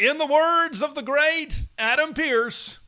In the words of the great Adam Pierce,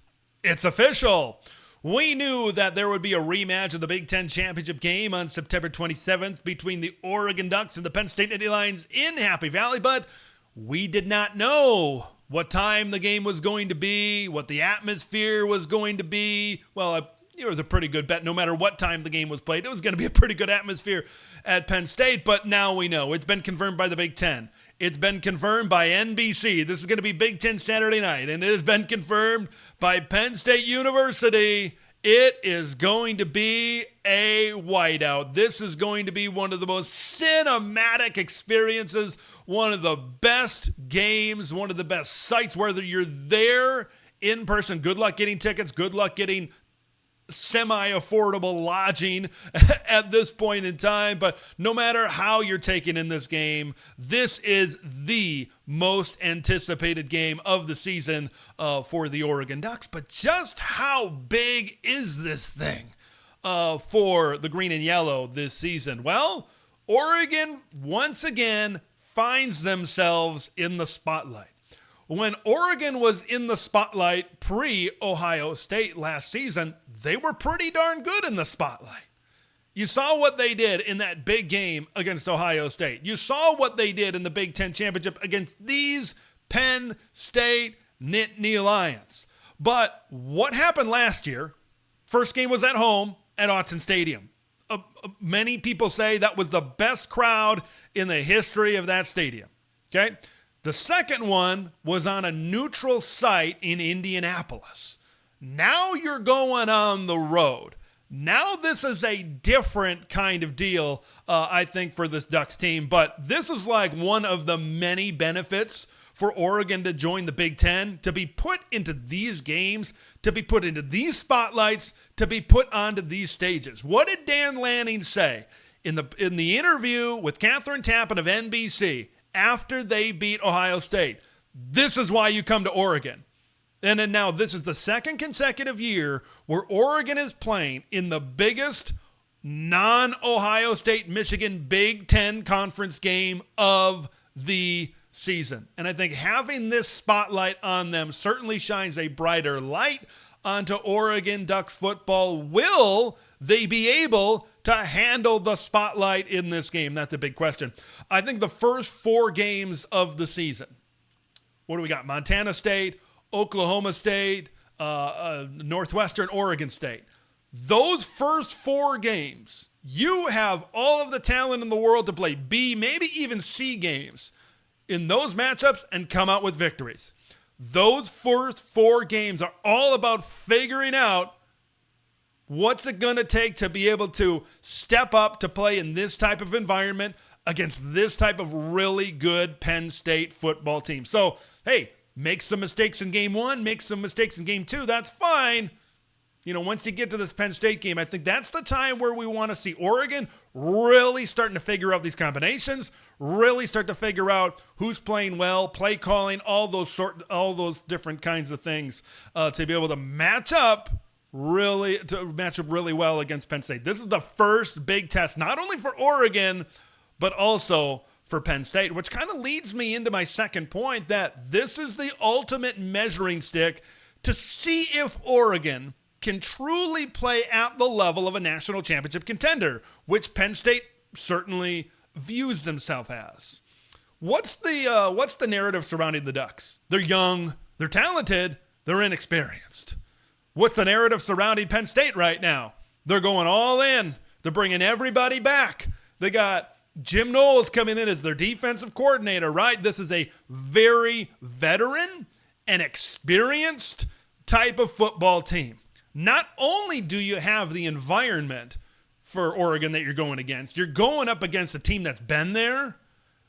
it's official. We knew that there would be a rematch of the Big Ten Championship game on September 27th between the Oregon Ducks and the Penn State Nittany Lions in Happy Valley, but we did not know what time the game was going to be, what the atmosphere was going to be. Well, it was a pretty good bet. No matter what time the game was played, it was going to be a pretty good atmosphere at Penn State, but now we know. It's been confirmed by the Big Ten. It's been confirmed by NBC. This is going to be Big Ten Saturday night, and it has been confirmed by Penn State University. It is going to be a whiteout. This is going to be one of the most cinematic experiences, one of the best games, one of the best sights, whether you're there in person. Good luck getting tickets. Good luck getting semi-affordable lodging at this point in time, but no matter how you're taking in this game, this is the most anticipated game of the season for the Oregon Ducks. But just how big is this thing for the green and yellow this season? Well, Oregon once again finds themselves in the spotlight. When Oregon was in the spotlight pre-Ohio State last season, they were pretty darn good in the spotlight. You saw what they did in that big game against Ohio State. You saw what they did in the Big Ten Championship against these Penn State Nittany Lions. But what happened last year? First game was at home at Autzen Stadium. Many people say that was the best crowd in the history of that stadium. Okay? The second one was on a neutral site in Indianapolis. Now you're going on the road. Now this is a different kind of deal, I think, for this Ducks team. But this is like one of the many benefits for Oregon to join the Big Ten, to be put into these games, to be put into these spotlights, to be put onto these stages. What did Dan Lanning say in the interview with Catherine Tappan of NBC? After they beat Ohio State, this is why you come to Oregon. And then now this is the second consecutive year where Oregon is playing in the biggest non-Ohio State-Michigan Big Ten Conference game of the season. And I think having this spotlight on them certainly shines a brighter light onto Oregon Ducks football. Will they be able to handle the spotlight in this game? That's a big question. I think the first four games of the season, what do we got? Montana State, Oklahoma State, Northwestern, Oregon State. Those first four games, you have all of the talent in the world to play B, maybe even C games in those matchups and come out with victories. Those first four games are all about figuring out what's it going to take to be able to step up to play in this type of environment against this type of really good Penn State football team. So, hey, make some mistakes in game one, make some mistakes in game two. That's fine. You know, once you get to this Penn State game, I think that's the time where we want to see Oregon really starting to figure out these combinations, really start to figure out who's playing well, play calling, all those different kinds of things to be able to match up really well against Penn State. This is the first big test, not only for Oregon, but also for Penn State, which kind of leads me into my second point, that this is the ultimate measuring stick to see if Oregon can truly play at the level of a national championship contender, which Penn State certainly views themselves as. What's the narrative surrounding the Ducks? They're young, they're talented, they're inexperienced. What's the narrative surrounding Penn State right now? They're going all in. They're bringing everybody back. They got Jim Knowles coming in as their defensive coordinator, right? This is a very veteran and experienced type of football team. Not only do you have the environment for Oregon that you're going against, you're going up against a team that's been there,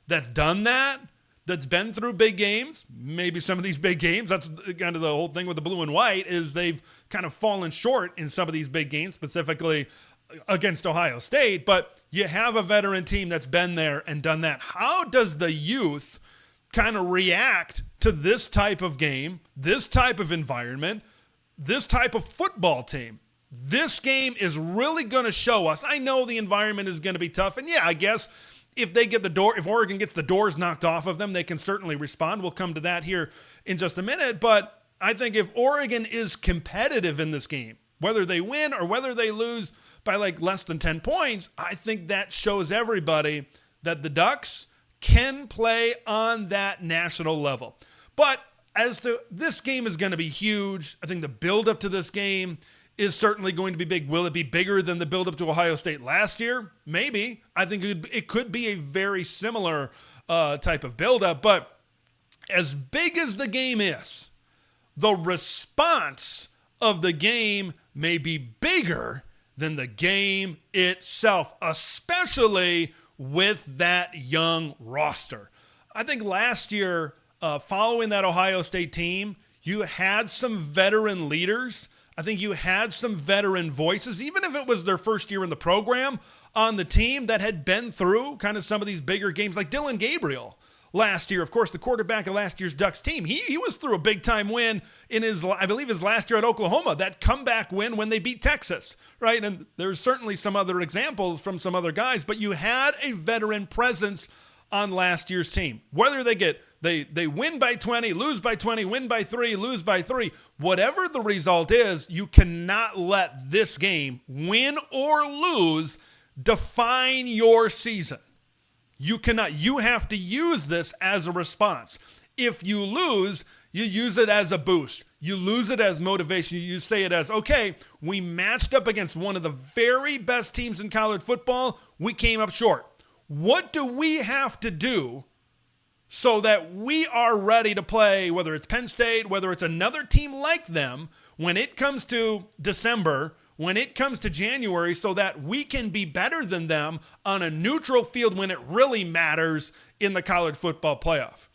that's done that, that's been through big games. Maybe some of these big games, that's kind of the whole thing with the blue and white, is they've kind of fallen short in some of these big games, specifically against Ohio State. But you have a veteran team that's been there and done that. How does the youth kind of react to this type of game, this type of environment, this type of football team? This game is really going to show us. I know the environment is going to be tough. And yeah, I guess if Oregon gets the doors knocked off of them, they can certainly respond. We'll come to that here in just a minute. But I think if Oregon is competitive in this game, whether they win or whether they lose by like less than 10 points, I think that shows everybody that the Ducks can play on that national level. But this game is going to be huge. I think the buildup to this game is certainly going to be big. Will it be bigger than the buildup to Ohio State last year? Maybe. I think it could be a very similar type of buildup. But as big as the game is, the response of the game may be bigger than the game itself, especially with that young roster. I think last year, following that Ohio State team, you had some veteran leaders. I think you had some veteran voices, even if it was their first year in the program, on the team that had been through kind of some of these bigger games, like Dylan Gabriel last year. Of course, the quarterback of last year's Ducks team, he was through a big-time win in his last year at Oklahoma, that comeback win when they beat Texas, right? And there's certainly some other examples from some other guys, but you had a veteran presence on last year's team. Whether they win by 20, lose by 20, win by 3, lose by 3, whatever the result is, you cannot let this game, win or lose, define your season. You cannot. You have to use this as a response. If you lose, you use it as a boost. You lose it as motivation. You say it as, okay, we matched up against one of the very best teams in college football. We came up short. What do we have to do so that we are ready to play, whether it's Penn State, whether it's another team like them, when it comes to December, when it comes to January, so that we can be better than them on a neutral field when it really matters in the college football playoff.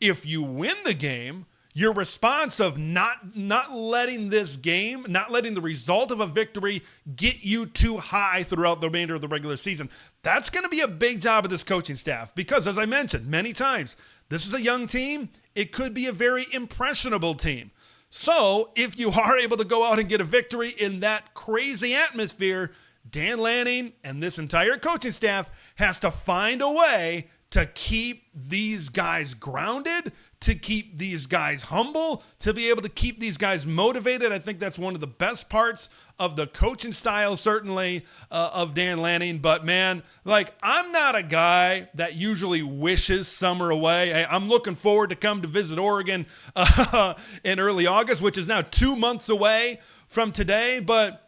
If you win the game, your response of not letting this game, not letting the result of a victory get you too high throughout the remainder of the regular season, that's going to be a big job of this coaching staff because, as I mentioned many times, this is a young team. It could be a very impressionable team. So if you are able to go out and get a victory in that crazy atmosphere, Dan Lanning and this entire coaching staff has to find a way to keep these guys grounded, to keep these guys humble, to be able to keep these guys motivated. I think that's one of the best parts of the coaching style, certainly, of Dan Lanning. But, man, I'm not a guy that usually wishes summer away. Hey, I'm looking forward to come to visit Oregon in early August, which is now 2 months away from today. But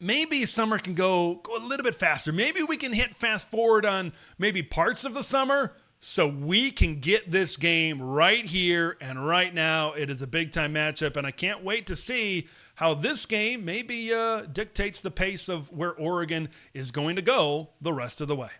maybe summer can go a little bit faster. Maybe we can hit fast forward on maybe parts of the summer so we can get this game right here and right now. It is a big-time matchup, and I can't wait to see how this game maybe dictates the pace of where Oregon is going to go the rest of the way.